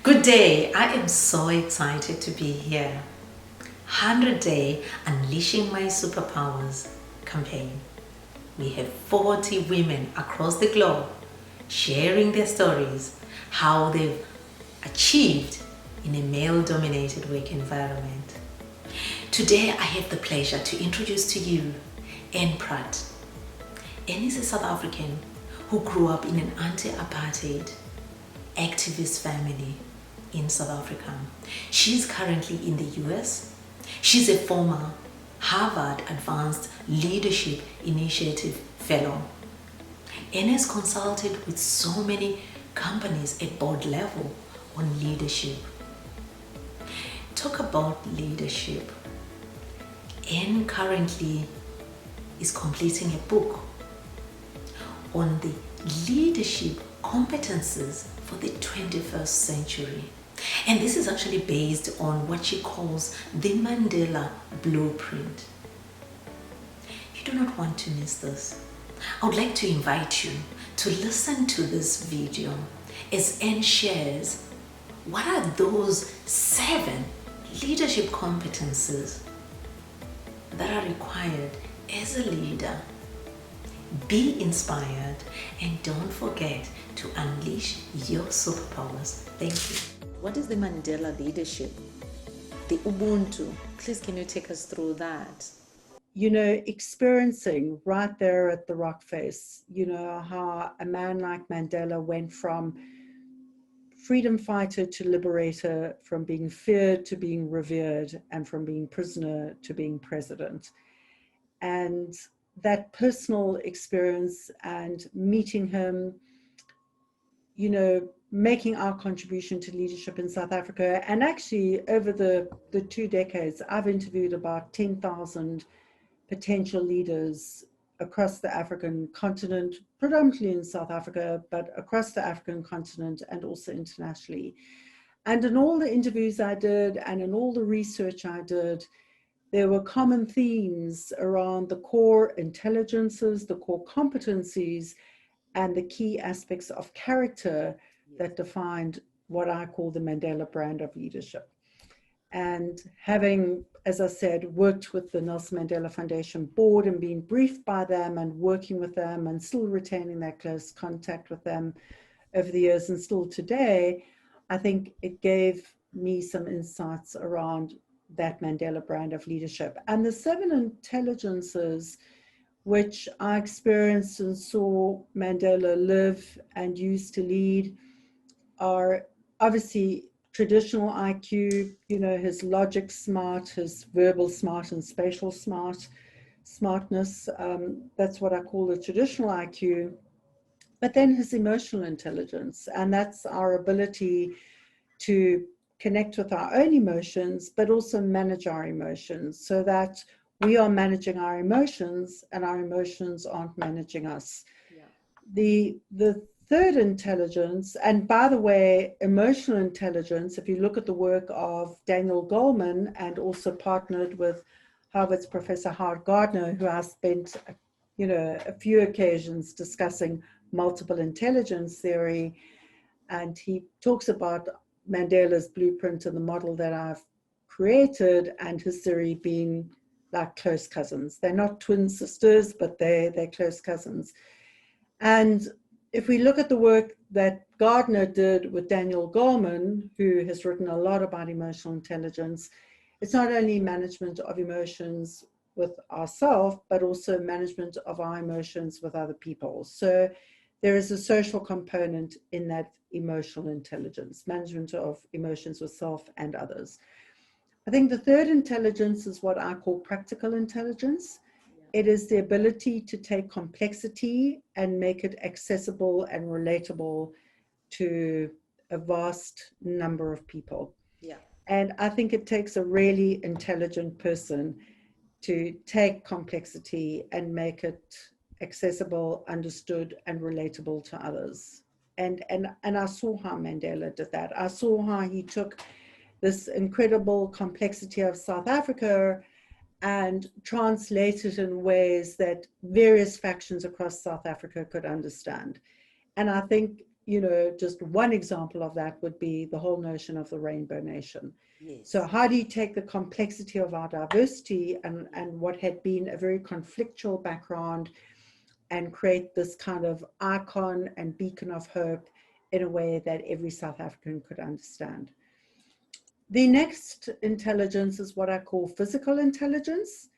Good day. I am so excited to be here. 100 Day Unleashing My Superpowers campaign. We have 40 women across the globe sharing their stories, how they've achieved in a male-dominated work environment. Today, I have the pleasure to introduce to you Anne Pratt. Anne is a South African who grew up in an anti-apartheid activist family in South Africa. She's currently in the US. She's a former Harvard Advanced Leadership Initiative Fellow and has consulted with so many companies at board level on leadership. Talk about leadership. Anne currently is completing a book on the leadership competences for the 21st century. And this is actually based on what she calls the Mandela blueprint. You do not want to miss this. I would like to invite you to listen to this video as Anne shares what are those 7 leadership competences that are required as a leader. Be inspired and don't forget to unleash your superpowers. Thank you. What is the Mandela leadership? The Ubuntu. Please, can you take us through that? Experiencing right there at the rock face, how a man like Mandela went from freedom fighter to liberator, from being feared to being revered, and from being prisoner to being president. And that personal experience and meeting him, making our contribution to leadership in South Africa. And actually, over the 2 decades, I've interviewed about 10,000 potential leaders across the African continent, predominantly in South Africa, but across the African continent and also internationally. And in all the interviews I did and in all the research I did, there were common themes around the core intelligences, the core competencies, and the key aspects of character that defined what I call the Mandela brand of leadership. And having, as I said, worked with the Nelson Mandela Foundation board and being briefed by them and working with them and still retaining that close contact with them over the years and still today, I think it gave me some insights around that Mandela brand of leadership. And the 7 intelligences which I experienced and saw Mandela live and use to lead are obviously traditional IQ, his logic smart, his verbal smart and spatial smartness. That's what I call the traditional IQ. But then his emotional intelligence, and that's our ability to connect with our own emotions, but also manage our emotions so that we are managing our emotions and our emotions aren't managing us. Yeah. The third intelligence, and by the way, emotional intelligence, if you look at the work of Daniel Goleman and also partnered with Harvard's Professor Howard Gardner, who I spent a few occasions discussing multiple intelligence theory, and he talks about Mandela's blueprint and the model that I've created, and his theory being like close cousins. They're not twin sisters, but they're close cousins. And if we look at the work that Gardner did with Daniel Goleman, who has written a lot about emotional intelligence, it's not only management of emotions with ourselves, but also management of our emotions with other people. So there is a social component in that emotional intelligence, management of emotions with self and others. I think the third intelligence is what I call practical intelligence. It is the ability to take complexity and make it accessible and relatable to a vast number of people. Yeah. And I think it takes a really intelligent person to take complexity and make it accessible, understood, and relatable to others. And I saw how Mandela did that. I saw how he took this incredible complexity of South Africa and translate it in ways that various factions across South Africa could understand. And I think, just one example of that would be the whole notion of the Rainbow Nation. Yes. So how do you take the complexity of our diversity and what had been a very conflictual background and create this kind of icon and beacon of hope in a way that every South African could understand? The next intelligence is what I call physical intelligence,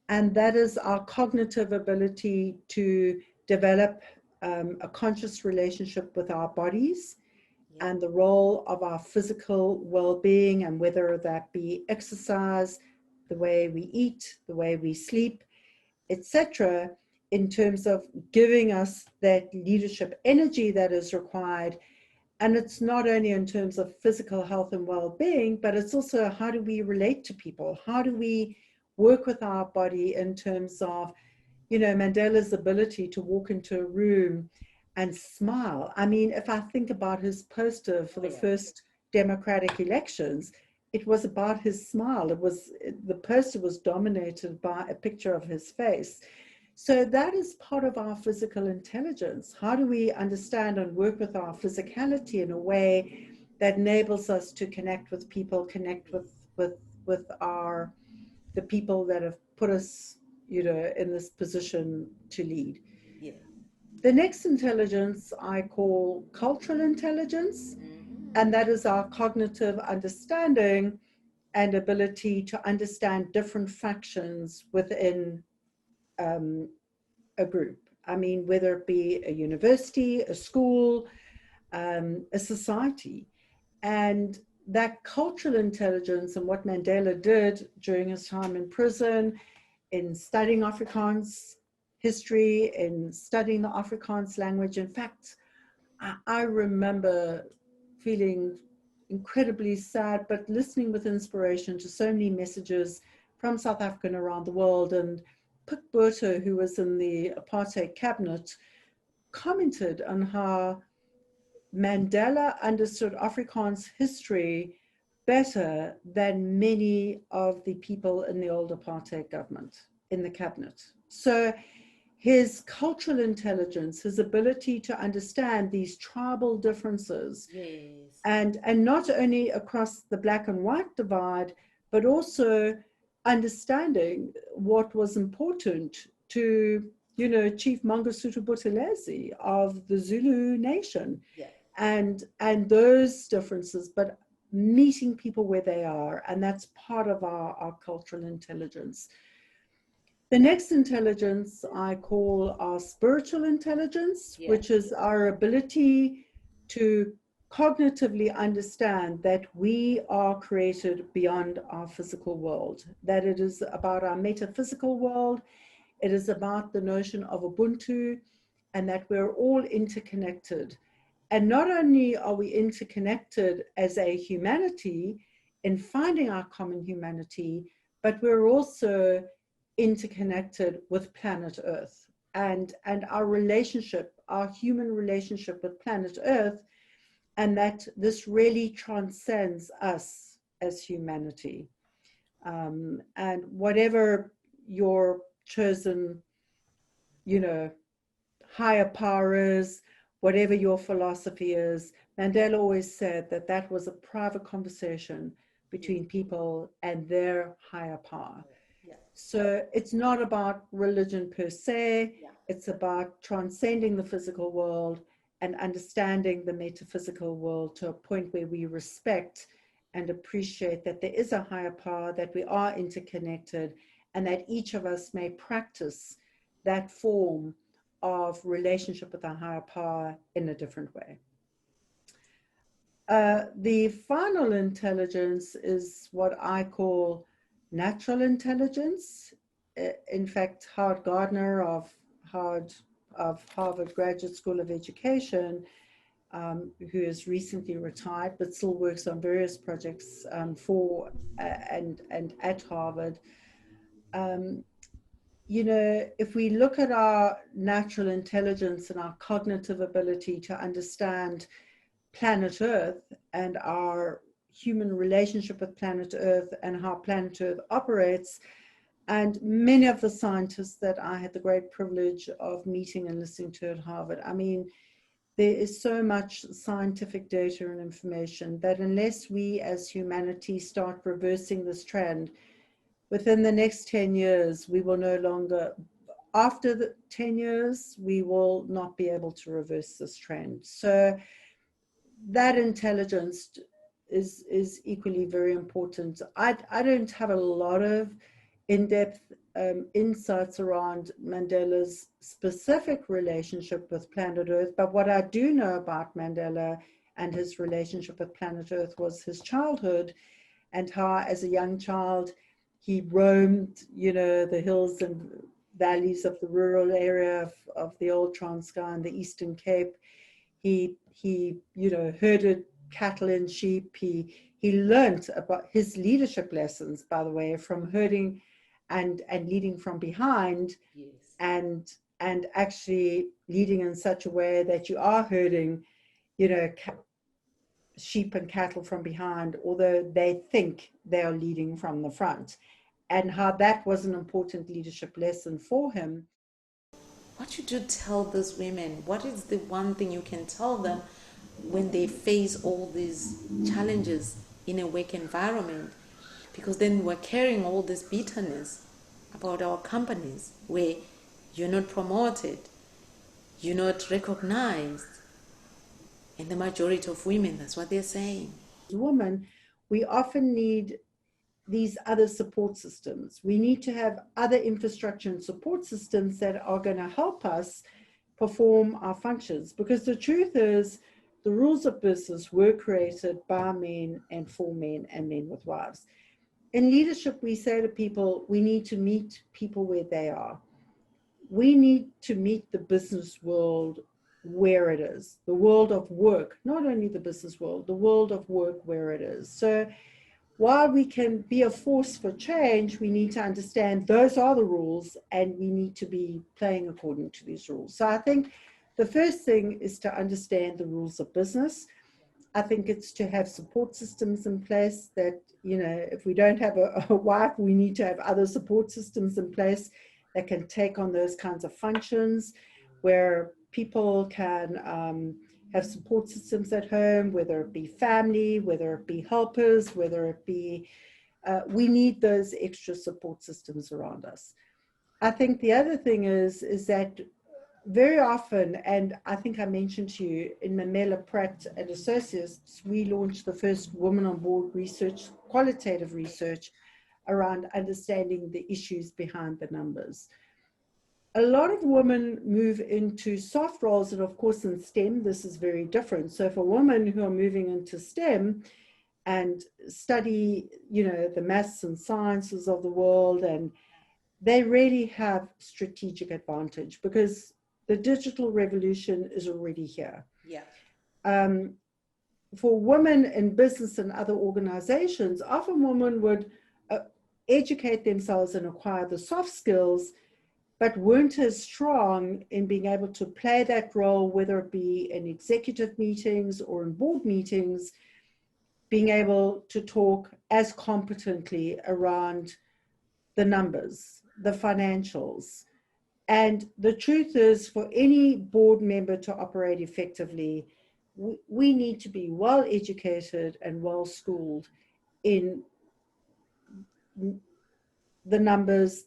and that is our cognitive ability to develop a conscious relationship with our bodies and the role of our physical well-being, and whether that be exercise, the way we eat, the way we sleep, etc., in terms of giving us that leadership energy that is required. And it's not only in terms of physical health and well-being, but it's also how do we relate to people? How do we work with our body in terms of, Mandela's ability to walk into a room and smile. I mean, if I think about his poster for the first democratic elections, it was about his smile. The poster was dominated by a picture of his face. So that is part of our physical intelligence. How do we understand and work with our physicality in a way that enables us to connect with people, connect with the people that have put us, in this position to lead? Yeah. The next intelligence I call cultural intelligence, and that is our cognitive understanding and ability to understand different factions within a group. I mean, whether it be a university, a school, a society. And that cultural intelligence and what Mandela did during his time in prison, in studying Afrikaans history, in studying the Afrikaans language. In fact, I remember feeling incredibly sad, but listening with inspiration to so many messages from South Africa and around the world. And Pik Botha, who was in the apartheid cabinet, commented on how Mandela understood Afrikaans history better than many of the people in the old apartheid government, in the cabinet. So his cultural intelligence, his ability to understand these tribal differences, and not only across the black and white divide, but also understanding what was important to, Chief Mangosuthu Buthelezi of the Zulu nation, and those differences, but meeting people where they are, and that's part of our cultural intelligence. The next intelligence I call our spiritual intelligence, which is our ability to cognitively understand that we are created beyond our physical world, that it is about our metaphysical world, it is about the notion of Ubuntu, and that we're all interconnected. And not only are we interconnected as a humanity in finding our common humanity, but we're also interconnected with planet Earth and our relationship, our human relationship with planet Earth, and that this really transcends us as humanity. And whatever your chosen, higher power is, whatever your philosophy is, Mandela always said that that was a private conversation between people and their higher power. So it's not about religion per se, it's about transcending the physical world and understanding the metaphysical world to a point where we respect and appreciate that there is a higher power, that we are interconnected, and that each of us may practice that form of relationship with our higher power in a different way. The final intelligence is what I call natural intelligence. In fact, Howard Gardner of Harvard Graduate School of Education, who has recently retired but still works on various projects for and at Harvard. If we look at our natural intelligence and our cognitive ability to understand planet Earth and our human relationship with planet Earth and how planet Earth operates, and many of the scientists that I had the great privilege of meeting and listening to at Harvard, I mean, there is so much scientific data and information that unless we as humanity start reversing this trend, within the next 10 years, we will no longer, after the 10 years, we will not be able to reverse this trend. So that intelligence is equally very important. I don't have a lot of in-depth insights around Mandela's specific relationship with planet Earth, but what I do know about Mandela and his relationship with planet Earth was his childhood, and how as a young child he roamed, the hills and valleys of the rural area of the old Transkei and the Eastern Cape. He herded cattle and sheep. He learned about his leadership lessons, by the way, from herding and leading from behind. Yes. and actually leading in such a way that you are herding, sheep and cattle from behind, although they think they are leading from the front, and how that was an important leadership lesson for him. What should you tell those women? What is the one thing you can tell them when they face all these challenges in a work environment? Because then we're carrying all this bitterness about our companies where you're not promoted, you're not recognized. And the majority of women, that's what they're saying. As women, we often need these other support systems. We need to have other infrastructure and support systems that are going to help us perform our functions. Because the truth is, the rules of business were created by men and for men and men with wives. In leadership, we say to people, we need to meet people where they are. We need to meet the business world where it is, the world of work, not only the business world, the world of work where it is. So while we can be a force for change, we need to understand those are the rules and we need to be playing according to these rules. So I think the first thing is to understand the rules of business. I think it's to have support systems in place that, if we don't have a wife, we need to have other support systems in place that can take on those kinds of functions, where people can have support systems at home, whether it be family, whether it be helpers, whether it be, we need those extra support systems around us. I think the other thing is that very often, and I think I mentioned to you, in Mandela, Pratt and Associates, we launched the first women on board research, qualitative research around understanding the issues behind the numbers. A lot of women move into soft roles, and of course in STEM, this is very different. So for women who are moving into STEM and study, the maths and sciences of the world, and they really have strategic advantage because the digital revolution is already here. Yeah. For women in business and other organizations, often women would educate themselves and acquire the soft skills, but weren't as strong in being able to play that role, whether it be in executive meetings or in board meetings, being able to talk as competently around the numbers, the financials. And the truth is, for any board member to operate effectively, we need to be well educated and well schooled in the numbers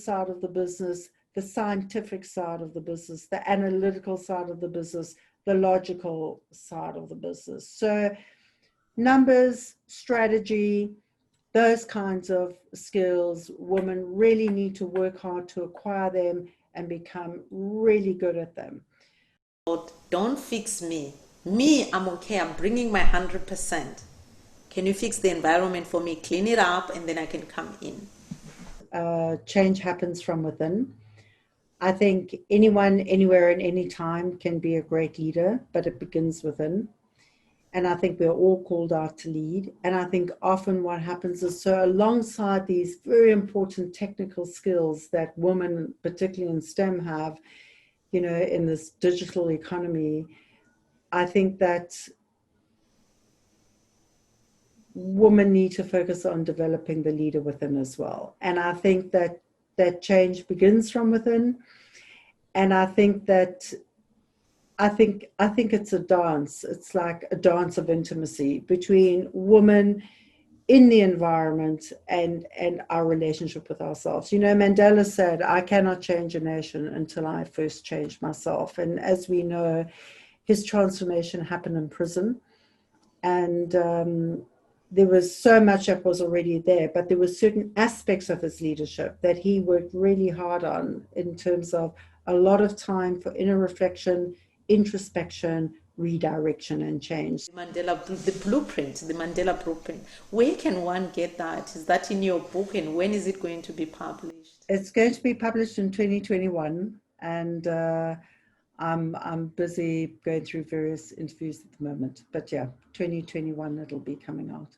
side of the business, the scientific side of the business, the analytical side of the business, the logical side of the business. So numbers, strategy, those kinds of skills, women really need to work hard to acquire them and become really good at them. Don't fix me. Me, I'm okay. I'm bringing my 100%. Can you fix the environment for me? Clean it up and then I can come in. Change happens from within. I think anyone, anywhere, and any time can be a great leader, but it begins within. And I think we're all called out to lead. And I think often what happens is, so alongside these very important technical skills that women, particularly in STEM, have, in this digital economy, I think that women need to focus on developing the leader within as well. And I think that change begins from within. And I think that I think it's a dance. It's like a dance of intimacy between women in the environment and our relationship with ourselves. You know, Mandela said, I cannot change a nation until I first change myself. And as we know, his transformation happened in prison. And there was so much that was already there, but there were certain aspects of his leadership that he worked really hard on, in terms of a lot of time for inner reflection, introspection, redirection, and change. The blueprint, the Mandela blueprint. Where can one get that? Is that in your book, and when is it going to be published? It's going to be published in 2021, and I'm busy going through various interviews at the moment. But yeah, 2021 it'll be coming out.